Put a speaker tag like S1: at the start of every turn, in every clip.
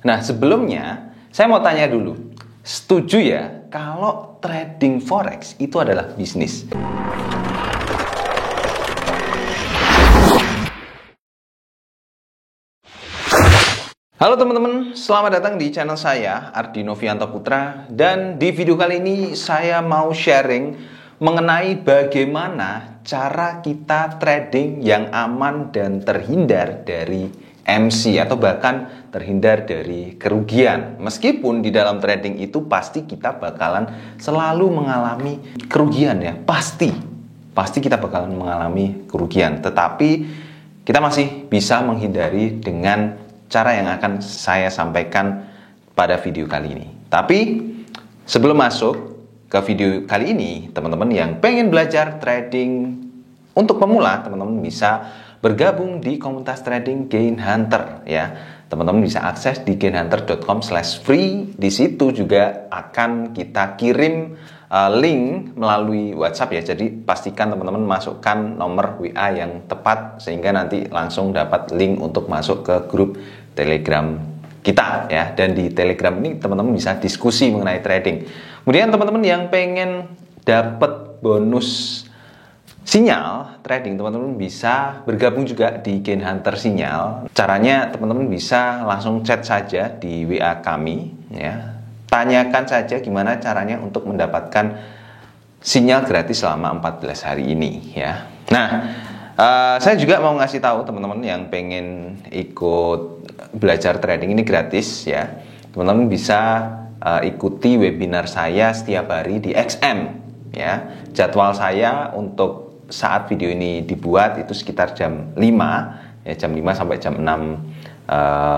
S1: Nah, sebelumnya saya mau tanya dulu, setuju ya kalau trading forex itu adalah bisnis? Halo teman-teman, selamat datang di channel saya, Ardi Novianto Putra. Dan di video kali ini saya mau sharing mengenai bagaimana cara kita trading yang aman dan terhindar dari MC atau bahkan terhindar dari kerugian. Meskipun di dalam trading itu pasti kita bakalan selalu mengalami kerugian ya, pasti kita bakalan mengalami kerugian. Tetapi kita masih bisa menghindari dengan cara yang akan saya sampaikan pada video kali ini. Tapi sebelum masuk ke video kali ini, teman-teman yang pengen belajar trading untuk pemula, teman-teman bisa bergabung di komunitas trading Gain Hunter ya. Teman-teman bisa akses di gainhunter.com/free. Di situ juga akan kita kirim link melalui WhatsApp ya. Jadi pastikan teman-teman masukkan nomor WA yang tepat sehingga nanti langsung dapat link untuk masuk ke grup Telegram kita ya. Dan di Telegram ini teman-teman bisa diskusi mengenai trading. Kemudian teman-teman yang pengen dapat bonus sinyal trading, teman-teman bisa bergabung juga di Gain Hunter Sinyal. Caranya teman-teman bisa langsung chat saja di WA kami ya. Tanyakan saja gimana caranya untuk mendapatkan sinyal gratis selama 14 hari ini ya. Nah, saya juga mau ngasih tahu teman-teman yang pengen ikut belajar trading ini gratis ya. Teman-teman bisa ikuti webinar saya setiap hari di XM ya. Jadwal saya untuk saat video ini dibuat itu sekitar jam 5 ya, jam 5 sampai jam 6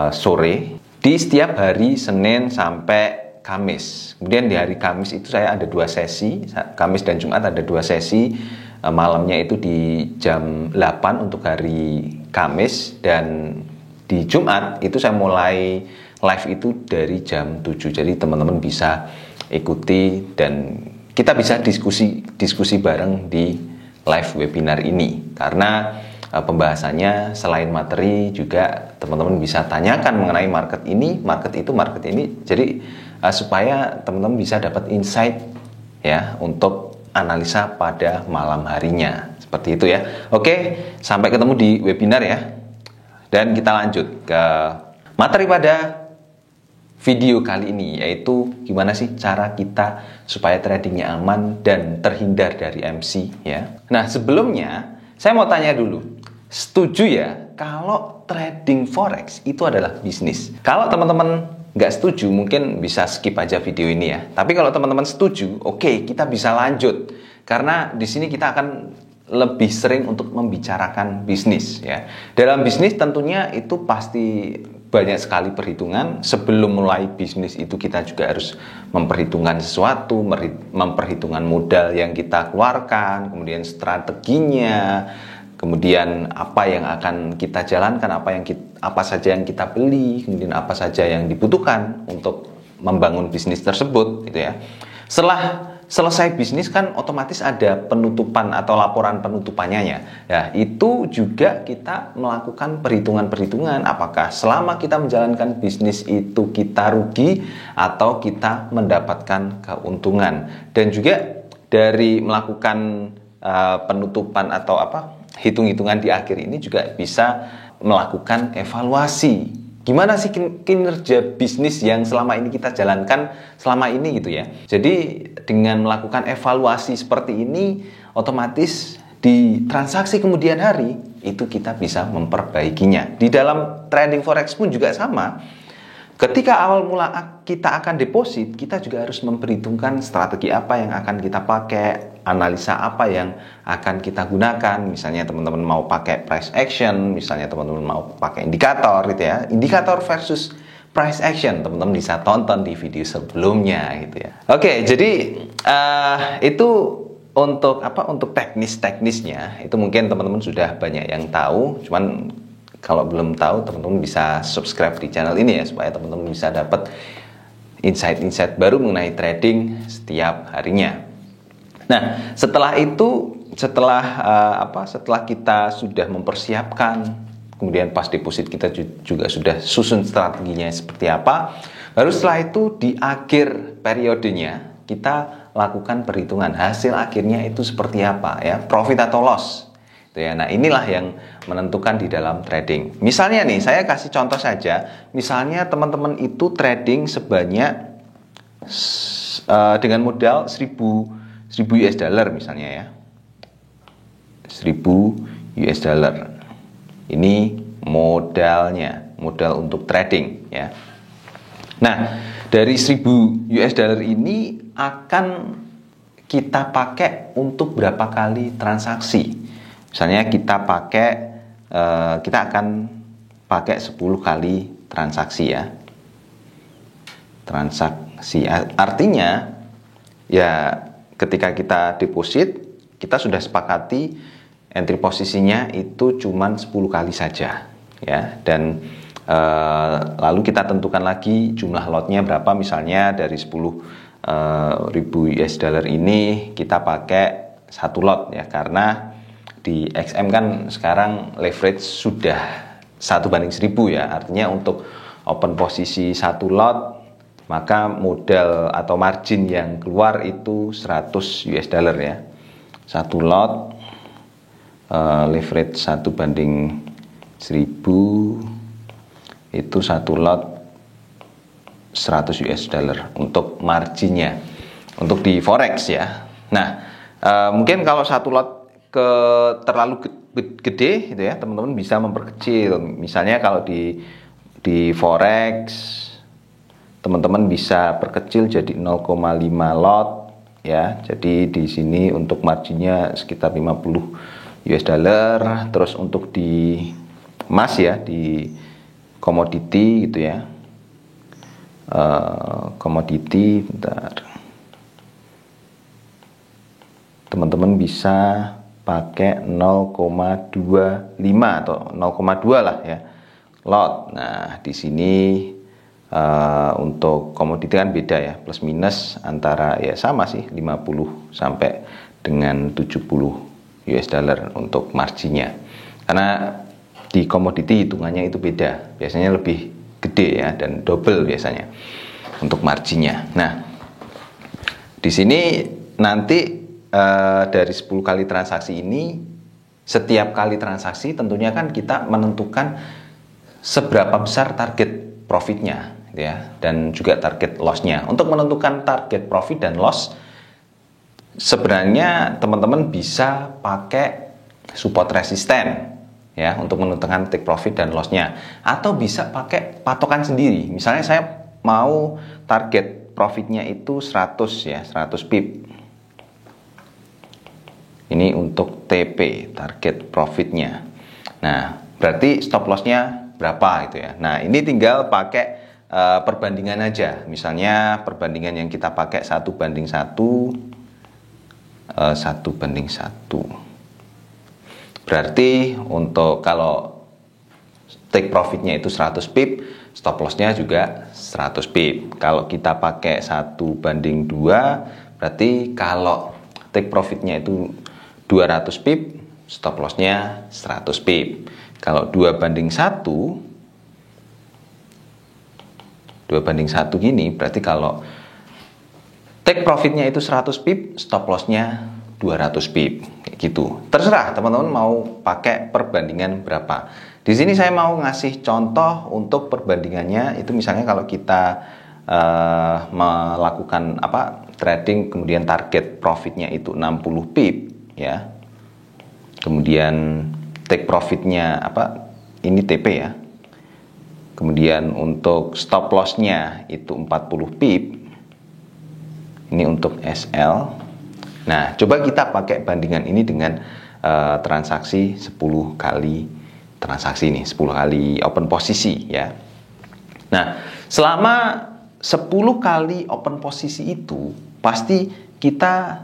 S1: sore di setiap hari Senin sampai Kamis. Kemudian di hari Kamis itu saya ada 2 sesi, Kamis dan Jumat ada 2 sesi. Malamnya itu di jam 8 untuk hari Kamis, dan di Jumat itu saya mulai live itu dari jam 7. Jadi teman-teman bisa ikuti dan kita bisa diskusi bareng di live webinar ini. Karena pembahasannya selain materi juga teman-teman bisa tanyakan mengenai market ini, market itu, market ini. Jadi supaya teman-teman bisa dapat insight ya untuk analisa pada malam harinya. Seperti itu ya. Oke, sampai ketemu di webinar ya. Dan kita lanjut ke materi pada video kali ini, yaitu gimana sih cara kita supaya tradingnya aman dan terhindar dari MC ya. Nah, sebelumnya saya mau tanya dulu, setuju ya kalau trading forex itu adalah bisnis? Kalau teman-teman nggak setuju, mungkin bisa skip aja video ini ya. Tapi kalau teman-teman setuju, oke, kita bisa lanjut. Karena di sini kita akan lebih sering untuk membicarakan bisnis ya. Dalam bisnis tentunya itu pasti banyak sekali perhitungan. Sebelum mulai bisnis itu kita juga harus memperhitungkan sesuatu, memperhitungkan modal yang kita keluarkan, kemudian strateginya, kemudian apa yang akan kita jalankan, apa saja yang kita beli, kemudian apa saja yang dibutuhkan untuk membangun bisnis tersebut gitu ya. Setelah selesai bisnis kan otomatis ada penutupan atau laporan penutupannya ya. Ya, itu juga kita melakukan perhitungan-perhitungan apakah selama kita menjalankan bisnis itu kita rugi atau kita mendapatkan keuntungan. Dan juga dari melakukan penutupan atau hitung-hitungan di akhir ini juga bisa melakukan evaluasi. Gimana sih kinerja bisnis yang selama ini kita jalankan selama ini gitu ya. Jadi dengan melakukan evaluasi seperti ini, otomatis di transaksi kemudian hari itu kita bisa memperbaikinya. Di dalam trading forex pun juga sama. Ketika awal mula kita akan deposit, kita juga harus memperhitungkan strategi apa yang akan kita pakai, analisa apa yang akan kita gunakan. Misalnya teman-teman mau pakai price action, misalnya teman-teman mau pakai indikator gitu ya. Indikator versus price action, teman-teman bisa tonton di video sebelumnya gitu ya. Oke, jadi itu untuk teknisnya itu mungkin teman-teman sudah banyak yang tahu. Cuman kalau belum tahu, teman-teman bisa subscribe di channel ini ya, supaya teman-teman bisa dapat insight-insight baru mengenai trading setiap harinya. Nah, setelah itu, setelah kita sudah mempersiapkan kemudian pas deposit kita juga sudah susun strateginya seperti apa. Baru setelah itu di akhir periodenya kita lakukan perhitungan hasil akhirnya itu seperti apa ya, profit atau loss. Nah, inilah yang menentukan di dalam trading. Misalnya nih, saya kasih contoh saja. Misalnya teman-teman itu trading sebanyak dengan modal 1000 US dollar misalnya ya. 1000 US dollar. Ini modalnya, modal untuk trading ya. Nah, dari 1000 US dollar ini akan kita pakai untuk berapa kali transaksi? Misalnya kita akan pakai 10 kali transaksi ya. Transaksi artinya ya ketika kita deposit kita sudah sepakati entry posisinya itu cuman 10 kali saja ya, dan lalu kita tentukan lagi jumlah lotnya berapa. Misalnya dari 10.000 US dollar ini kita pakai 1 lot ya, karena di XM kan sekarang leverage sudah 1/1000 ya. Artinya untuk open posisi 1 lot, maka modal atau margin yang keluar itu 100 US dollar ya. 1 lot leverage 1/1000 itu 1 lot 100 US dollar untuk marginnya untuk di forex ya. Nah, mungkin kalau 1 lot terlalu gede gitu ya, teman-teman bisa memperkecil. Misalnya kalau di forex teman-teman bisa perkecil jadi 0,5 lot ya. Jadi di sini untuk marginnya sekitar 50 US dollar. Terus untuk di emas ya, di komoditi gitu ya, komoditi bentar, teman-teman bisa pakai 0,25 atau 0,2 lah ya lot. Nah, di sini untuk komoditi kan beda ya, plus minus antara ya sama sih 50 sampai dengan 70 US dollar untuk marginnya. Karena di komoditi hitungannya itu beda, biasanya lebih gede ya, dan double biasanya untuk marginnya. Nah, di sini nanti dari 10 kali transaksi ini, setiap kali transaksi tentunya kan kita menentukan seberapa besar target profitnya ya, dan juga target lossnya. Untuk menentukan target profit dan loss, sebenarnya teman-teman bisa pakai support resisten ya untuk menentukan take profit dan lossnya, atau bisa pakai patokan sendiri. Misalnya saya mau target profitnya itu 100 ya, 100 pip. Ini untuk TP, target profitnya. Nah, berarti stop lossnya berapa gitu ya. Nah, ini tinggal pakai perbandingan aja. Misalnya perbandingan yang kita pakai 1/1, 1/1. Berarti untuk kalau take profitnya itu 100 pip, stop lossnya juga 100 pip. Kalau kita pakai 1/2, berarti kalau take profitnya itu 200 pip, stop lossnya 100 pip. Kalau 2/1 gini, berarti kalau take profitnya itu 100 pip, stop lossnya 200 pip, kayak gitu. Terserah teman-teman mau pakai perbandingan berapa. Di sini saya mau ngasih contoh untuk perbandingannya. Itu misalnya kalau kita melakukan trading, kemudian target profitnya itu 60 pip ya. Kemudian take profitnya ini TP ya. Kemudian untuk stop lossnya itu 40 pip. Ini untuk SL. Nah, coba kita pakai bandingan ini dengan transaksi 10 kali transaksi ini, 10 kali open posisi ya. Nah, selama 10 kali open posisi itu pasti kita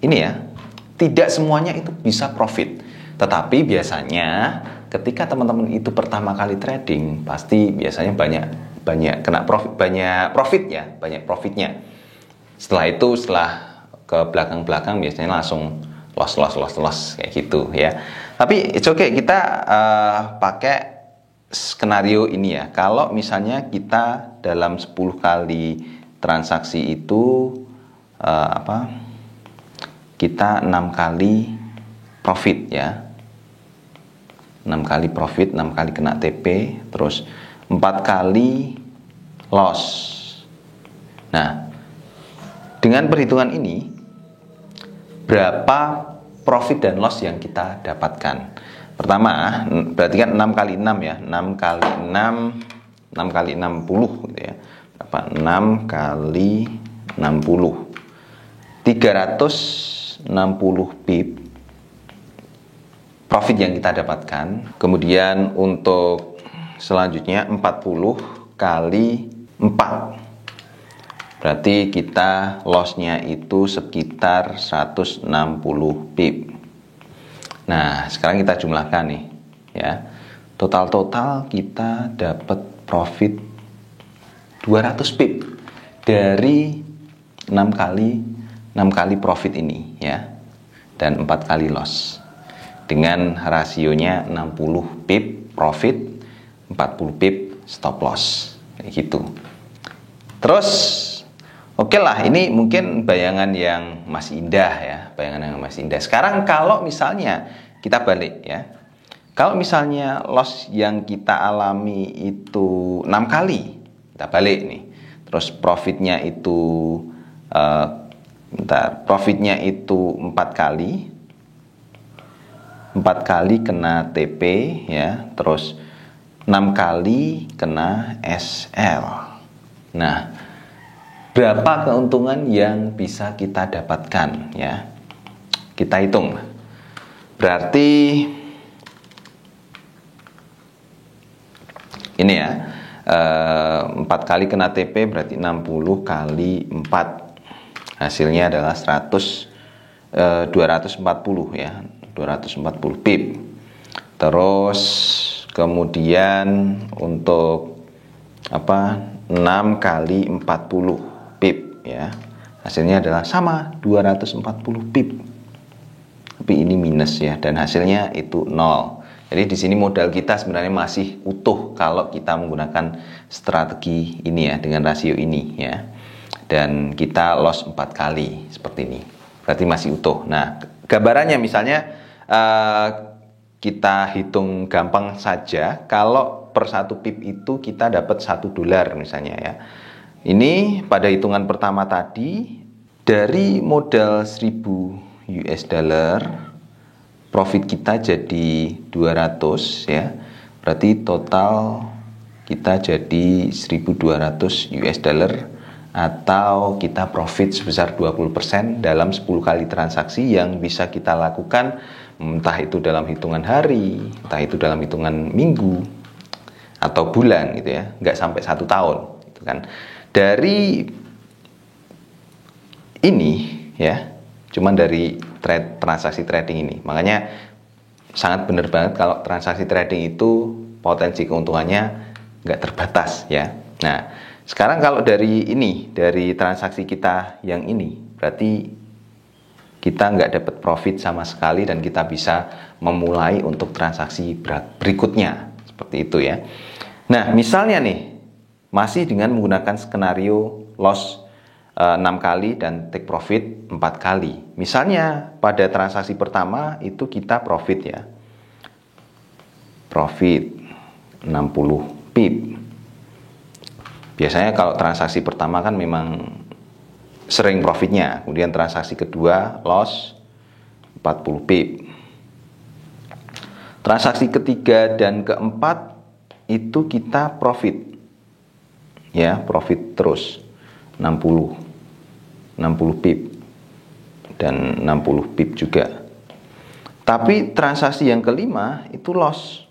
S1: ini ya, tidak semuanya itu bisa profit. Tetapi biasanya ketika teman-teman itu pertama kali trading, pasti biasanya banyak kena profit, banyak profitnya. Setelah itu, setelah ke belakang-belakang biasanya langsung loss kayak gitu ya. Tapi it's okay, kita pakai skenario ini ya. Kalau misalnya kita dalam 10 kali transaksi itu kita 6 kali profit ya. 6 kali profit, 6 kali kena TP, terus 4 kali loss. Nah, dengan perhitungan ini berapa profit dan loss yang kita dapatkan? Pertama, berarti kan 6 kali 6 ya. 6 kali 6 kali 60 gitu ya. Berapa? 6 kali 60. 360 pip profit yang kita dapatkan. Kemudian untuk selanjutnya 40 kali 4. Berarti kita lossnya itu sekitar 160 pip. Nah, sekarang kita jumlahkan nih ya. Total kita dapat profit 200 pip dari 6 kali profit ini ya. Dan 4 kali loss. Dengan rasionya 60 pip profit, 40 pip stop loss. Kayak gitu. Terus oke lah, ini mungkin bayangan yang masih indah ya, bayangan yang masih indah. Sekarang kalau misalnya kita balik ya, kalau misalnya loss yang kita alami itu 6 kali, kita balik nih. Terus profitnya itu profitnya itu 4 kali. 4 kali kena TP ya, terus 6 kali kena SL. Nah, berapa keuntungan yang bisa kita dapatkan ya? Kita hitung. Berarti ini ya, 4 kali kena TP berarti 60 kali 4. Hasilnya adalah 240 ya, 240 pip. Terus kemudian untuk 6 kali 40 pip ya. Hasilnya adalah sama 240 pip. Tapi ini minus ya, dan hasilnya itu 0. Jadi di sini modal kita sebenarnya masih utuh kalau kita menggunakan strategi ini ya, dengan rasio ini ya. Dan kita loss 4 kali seperti ini. Berarti masih utuh. Nah, gambarannya misalnya kita hitung gampang saja, kalau per 1 pip itu kita dapat $1 misalnya ya. Ini pada hitungan pertama tadi, dari modal 1000 US dollar, profit kita jadi 200 ya. Berarti total kita jadi 1200 US dollar, atau kita profit sebesar 20% dalam 10 kali transaksi yang bisa kita lakukan, entah itu dalam hitungan hari, entah itu dalam hitungan minggu atau bulan gitu ya, nggak sampai 1 tahun gitu kan. Dari ini ya, cuman dari transaksi trading ini. Makanya sangat benar banget kalau transaksi trading itu potensi keuntungannya nggak terbatas ya. Nah, sekarang kalau dari ini, dari transaksi kita yang ini, berarti kita nggak dapat profit sama sekali dan kita bisa memulai untuk transaksi berikutnya. Seperti itu ya. Nah, misalnya nih, masih dengan menggunakan skenario loss 6 kali dan take profit 4 kali. Misalnya pada transaksi pertama itu kita profit ya. Profit 60 pip. Biasanya kalau transaksi pertama kan memang sering profitnya. Kemudian transaksi kedua loss 40 pip. Transaksi ketiga dan keempat itu kita profit. Ya, profit terus 60 pip dan 60 pip juga. Tapi transaksi yang kelima itu loss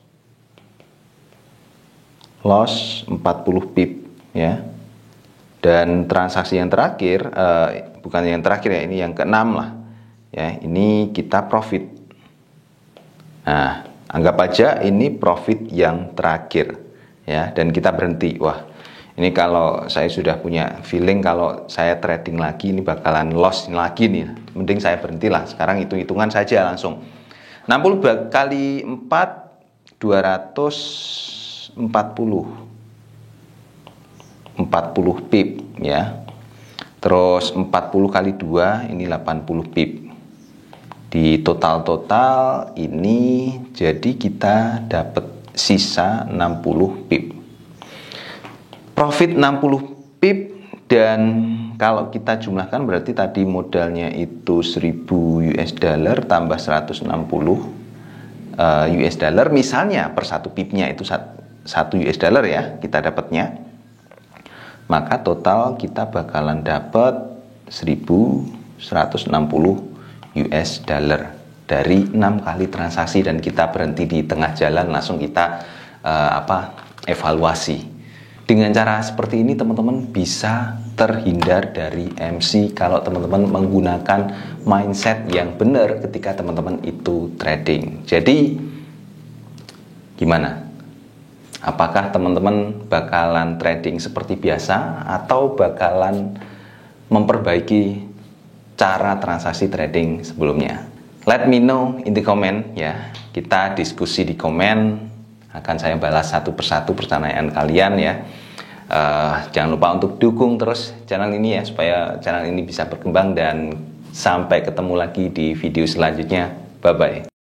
S1: 40 pip ya. Dan transaksi yang terakhir, bukan yang terakhir ya, ini yang keenam lah ya, ini kita profit. Nah, anggap aja ini profit yang terakhir ya, dan kita berhenti. Wah, ini kalau saya sudah punya feeling kalau saya trading lagi ini bakalan loss lagi nih, mending saya berhentilah. Sekarang hitung-hitungan saja langsung. 60 kali 4 260 pip ya. Terus 40 kali 2 ini 80 pip. Di total ini jadi kita dapat sisa 60 pip. Profit 60 pip, dan kalau kita jumlahkan berarti tadi modalnya itu 1000 US dollar tambah 160 US dollar, misalnya per satu pipnya itu 1 US dollar ya kita dapatnya, maka total kita bakalan dapat 1160 US dollar dari 6 kali transaksi, dan kita berhenti di tengah jalan, langsung kita evaluasi. Dengan cara seperti ini teman-teman bisa terhindar dari MC kalau teman-teman menggunakan mindset yang benar ketika teman-teman itu trading. Jadi gimana? Apakah teman-teman bakalan trading seperti biasa atau bakalan memperbaiki cara transaksi trading sebelumnya? Let me know in the comment ya. Kita diskusi di komen. Akan saya balas satu persatu pertanyaan kalian ya. Jangan lupa untuk dukung terus channel ini ya, supaya channel ini bisa berkembang, dan sampai ketemu lagi di video selanjutnya. Bye bye.